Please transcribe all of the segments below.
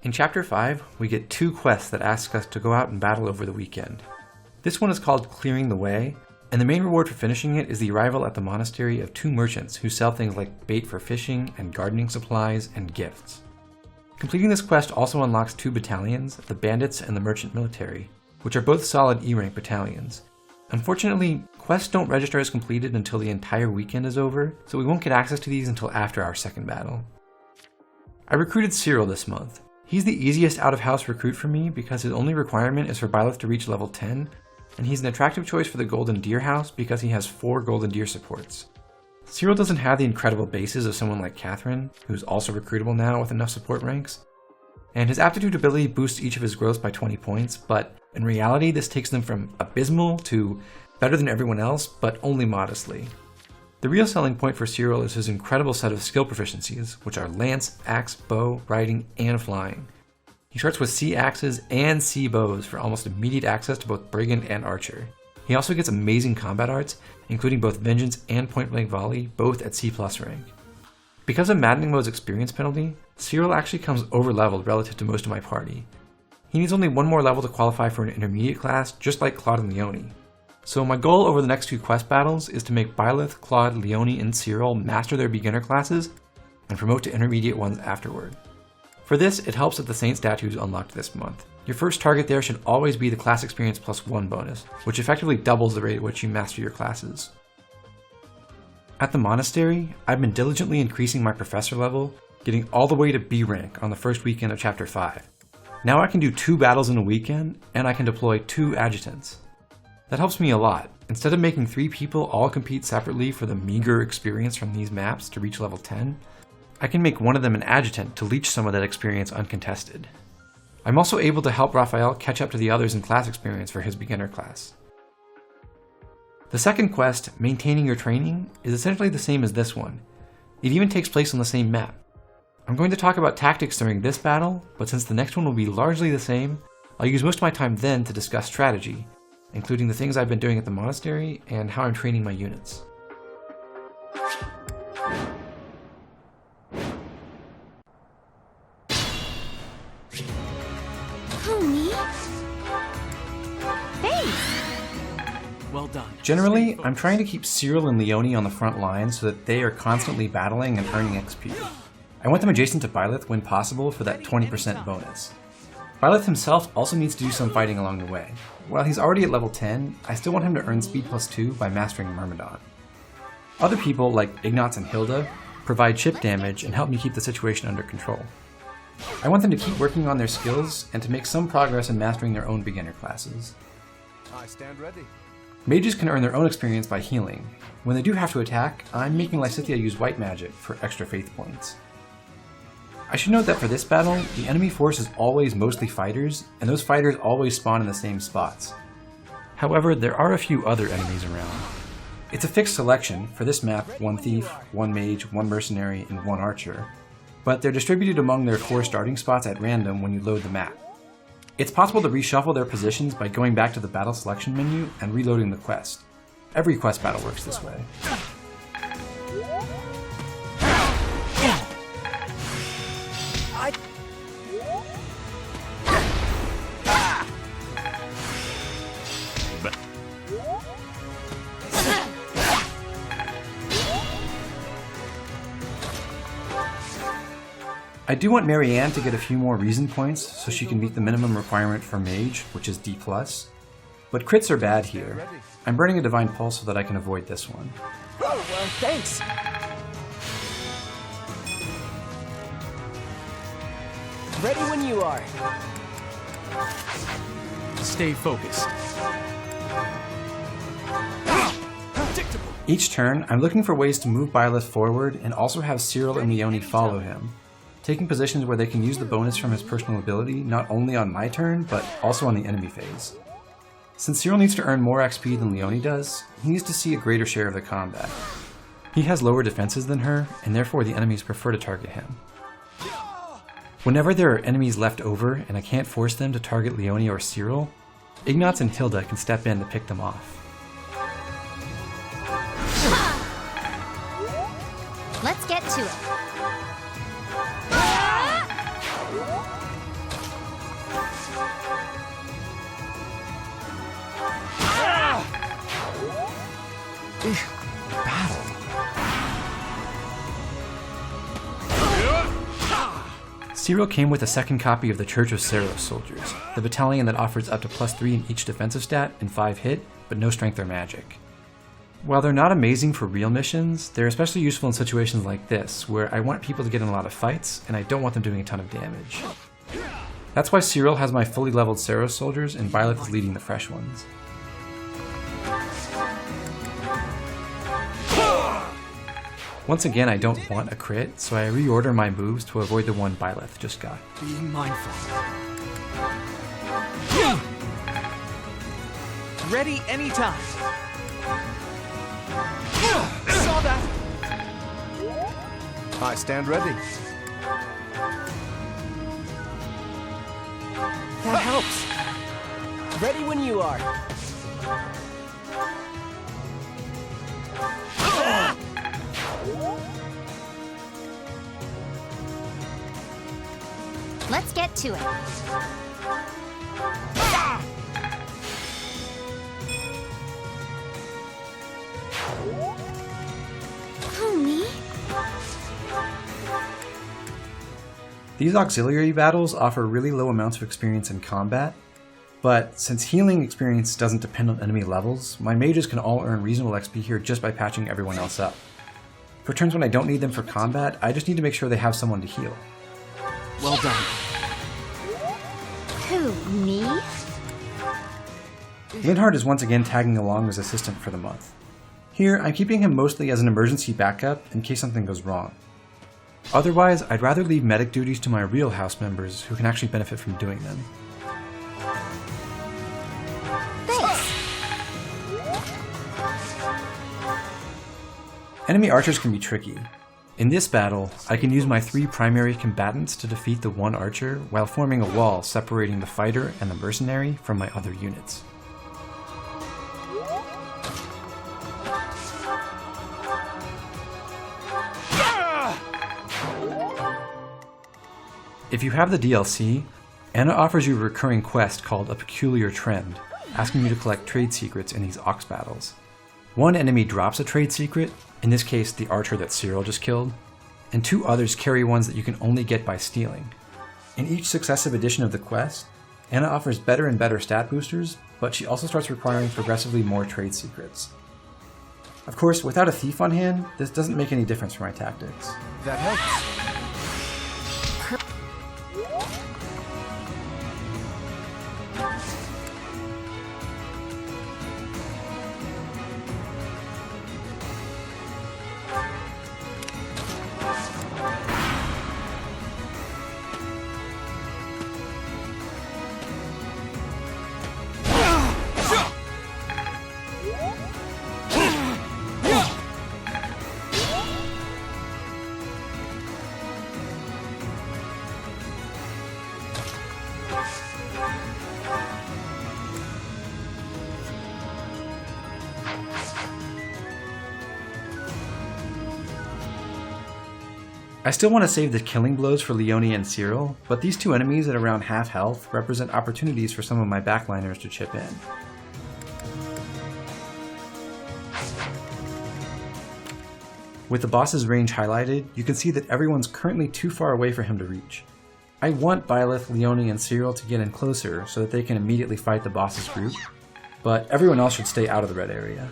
In Chapter 5, we get 2 quests that ask us to go out and battle over the weekend. This one is called Clearing the Way, and the main reward for finishing it is the arrival at the monastery of 2 merchants who sell things like bait for fishing and gardening supplies and gifts. Completing this quest also unlocks 2 battalions, the Bandits and the Merchant Military, which are both solid E-rank battalions. Unfortunately, quests don't register as completed until the entire weekend is over, so we won't get access to these until after our second battle. I recruited Cyril this month. He's the easiest out-of-house recruit for me because his only requirement is for Byleth to reach level 10, and he's an attractive choice for the Golden Deer house because he has 4 Golden Deer supports. Cyril doesn't have the incredible bases of someone like Catherine, who's also recruitable now with enough support ranks, and his aptitude ability boosts each of his growths by 20 points, but in reality this takes them from abysmal to better than everyone else, but only modestly. The real selling point for Cyril is his incredible set of skill proficiencies, which are lance, axe, bow, riding, and flying. He starts with C axes and C bows for almost immediate access to both brigand and archer. He also gets amazing combat arts, including both vengeance and point blank volley, both at C+ rank. Because of Maddening mode's experience penalty, Cyril actually comes over leveled relative to most of my party. He needs only 1 more level to qualify for an intermediate class, just like Claude and Leonie. So my goal over the next 2 quest battles is to make Byleth, Claude, Leonie, and Cyril master their beginner classes and promote to intermediate ones afterward. For this, it helps that the Saint statue is unlocked this month. Your first target there should always be the class experience +1 bonus, which effectively doubles the rate at which you master your classes. At the monastery, I've been diligently increasing my professor level, getting all the way to B rank on the first weekend of Chapter 5. Now I can do 2 battles in a weekend, and I can deploy 2 adjutants. That helps me a lot. Instead of making 3 people all compete separately for the meager experience from these maps to reach level 10, I can make one of them an adjutant to leech some of that experience uncontested. I'm also able to help Raphael catch up to the others in class experience for his beginner class. The second quest, Maintaining Your Training, is essentially the same as this one. It even takes place on the same map. I'm going to talk about tactics during this battle, but since the next one will be largely the same, I'll use most of my time then to discuss strategy, including the things I've been doing at the monastery and how I'm training my units. Well done. Generally, I'm trying to keep Cyril and Leonie on the front line so that they are constantly battling and earning XP. I want them adjacent to Byleth when possible for that 20% bonus. Byleth himself also needs to do some fighting along the way. While he's already at level 10, I still want him to earn speed +2 by mastering Myrmidon. Other people, like Ignatz and Hilda, provide chip damage and help me keep the situation under control. I want them to keep working on their skills and to make some progress in mastering their own beginner classes. I stand ready. Mages can earn their own experience by healing. When they do have to attack, I'm making Lysithea use white magic for extra faith points. I should note that for this battle, the enemy force is always mostly fighters, and those fighters always spawn in the same spots. However, there are a few other enemies around. It's a fixed selection, for this map 1 thief, 1 mage, 1 mercenary, and 1 archer, but they're distributed among their 4 starting spots at random when you load the map. It's possible to reshuffle their positions by going back to the battle selection menu and reloading the quest. Every quest battle works this way. I do want Marianne to get a few more reason points so she can meet the minimum requirement for mage, which is D+, but crits are bad here. I'm burning a divine pulse so that I can avoid this one. Oh, well, thanks. Ready when you are. Stay focused. Each turn, I'm looking for ways to move Byleth forward and also have Cyril and Leonie follow him, taking positions where they can use the bonus from his personal ability not only on my turn, but also on the enemy phase. Since Cyril needs to earn more XP than Leonie does, he needs to see a greater share of the combat. He has lower defenses than her, and therefore the enemies prefer to target him. Whenever there are enemies left over and I can't force them to target Leonie or Cyril, Ignatz and Hilda can step in to pick them off. Let's get to it. Cyril came with a second copy of the Church of Seros soldiers, the battalion that offers up to +3 in each defensive stat and 5 hit, but no strength or magic. While they're not amazing for real missions, they're especially useful in situations like this, where I want people to get in a lot of fights, and I don't want them doing a ton of damage. That's why Cyril has my fully leveled Seros soldiers, and Byleth is leading the fresh ones. Once again, I don't want a crit, so I reorder my moves to avoid the one Byleth just got. Be mindful. Ready anytime. Saw that. I stand ready. That helps. Ready when you are. Let's get to it. Homie. These auxiliary battles offer really low amounts of experience in combat, but since healing experience doesn't depend on enemy levels, my mages can all earn reasonable XP here just by patching everyone else up. For turns when I don't need them for combat, I just need to make sure they have someone to heal. Well done. Who, me? Linhardt is once again tagging along as assistant for the month. Here, I'm keeping him mostly as an emergency backup in case something goes wrong. Otherwise, I'd rather leave medic duties to my real house members who can actually benefit from doing them. Thanks. Enemy archers can be tricky. In this battle, I can use my 3 primary combatants to defeat the one archer while forming a wall separating the fighter and the mercenary from my other units. If you have the DLC, Anna offers you a recurring quest called A Peculiar Trend, asking you to collect trade secrets in these Ox battles. One enemy drops a trade secret, in this case the archer that Cyril just killed, and 2 others carry ones that you can only get by stealing. In each successive edition of the quest, Anna offers better and better stat boosters, but she also starts requiring progressively more trade secrets. Of course, without a thief on hand, this doesn't make any difference for my tactics. That helps. I still want to save the killing blows for Leone and Cyril, but these 2 enemies at around half health represent opportunities for some of my backliners to chip in. With the boss's range highlighted, you can see that everyone's currently too far away for him to reach. I want Byleth, Leone, and Cyril to get in closer so that they can immediately fight the boss's group, but everyone else should stay out of the red area.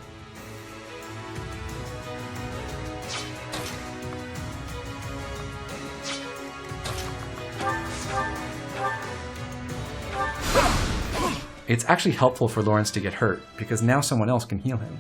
It's actually helpful for Lawrence to get hurt, because now someone else can heal him.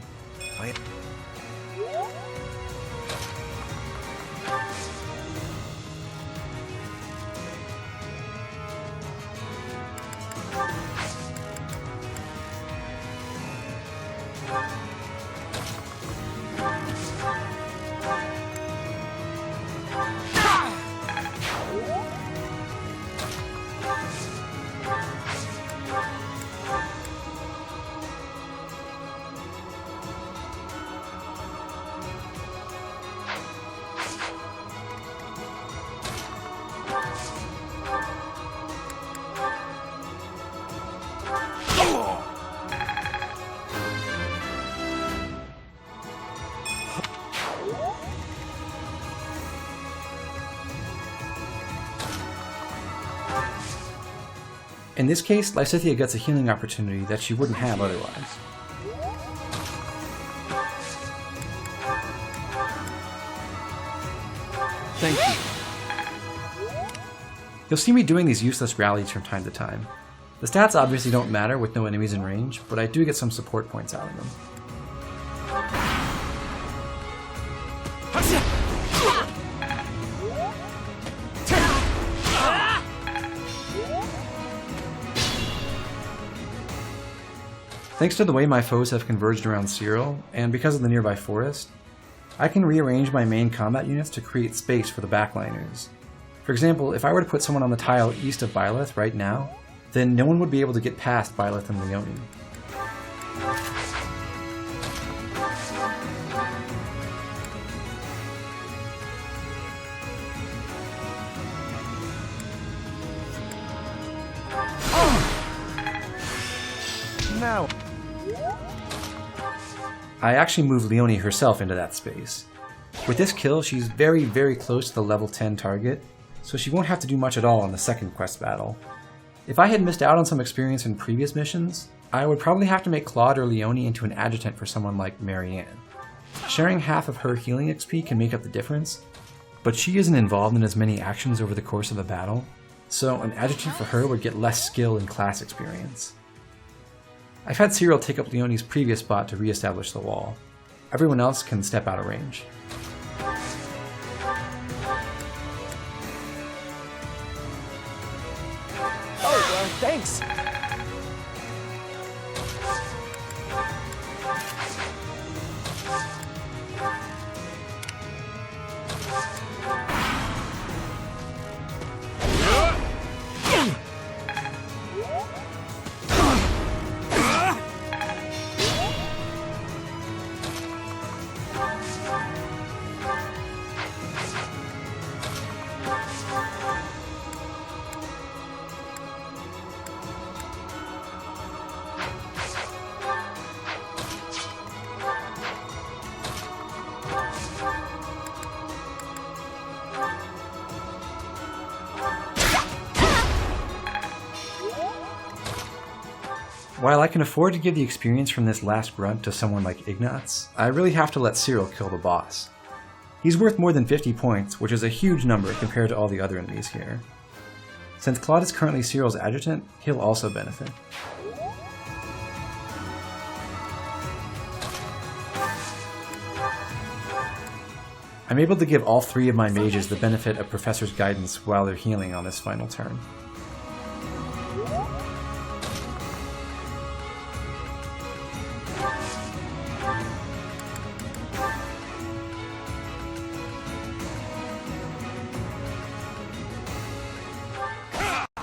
In this case, Lysithea gets a healing opportunity that she wouldn't have otherwise. Thank you. You'll see me doing these useless rallies from time to time. The stats obviously don't matter with no enemies in range, but I do get some support points out of them. Thanks to the way my foes have converged around Cyril, and because of the nearby forest, I can rearrange my main combat units to create space for the backliners. For example, if I were to put someone on the tile east of Byleth right now, then no one would be able to get past Byleth and Leone. Now. I actually moved Leone herself into that space. With this kill, she's very, very close to the level 10 target, so she won't have to do much at all on the second quest battle. If I had missed out on some experience in previous missions, I would probably have to make Claude or Leone into an adjutant for someone like Marianne. Sharing half of her healing XP can make up the difference, but she isn't involved in as many actions over the course of the battle, so an adjutant for her would get less skill and class experience. I've had Cyril take up Leone's previous spot to re-establish the wall. Everyone else can step out of range. Oh, well, thanks. While I can afford to give the experience from this last grunt to someone like Ignatz, I really have to let Cyril kill the boss. He's worth more than 50 points, which is a huge number compared to all the other enemies here. Since Claude is currently Cyril's adjutant, he'll also benefit. I'm able to give all three of my mages the benefit of Professor's guidance while they're healing on this final turn.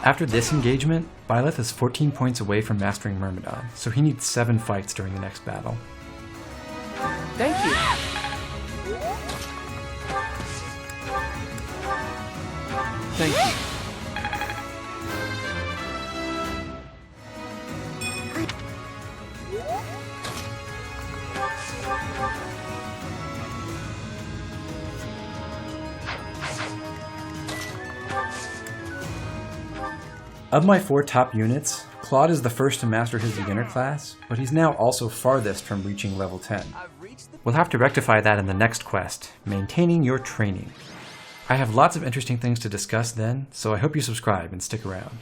After this engagement, Byleth is 14 points away from mastering Myrmidon, so he needs 7 fights during the next battle. Thank you. Thank you. Of my 4 top units, Claude is the first to master his beginner class, but he's now also farthest from reaching level 10. We'll have to rectify that in the next quest, Maintaining Your Training. I have lots of interesting things to discuss then, so I hope you subscribe and stick around.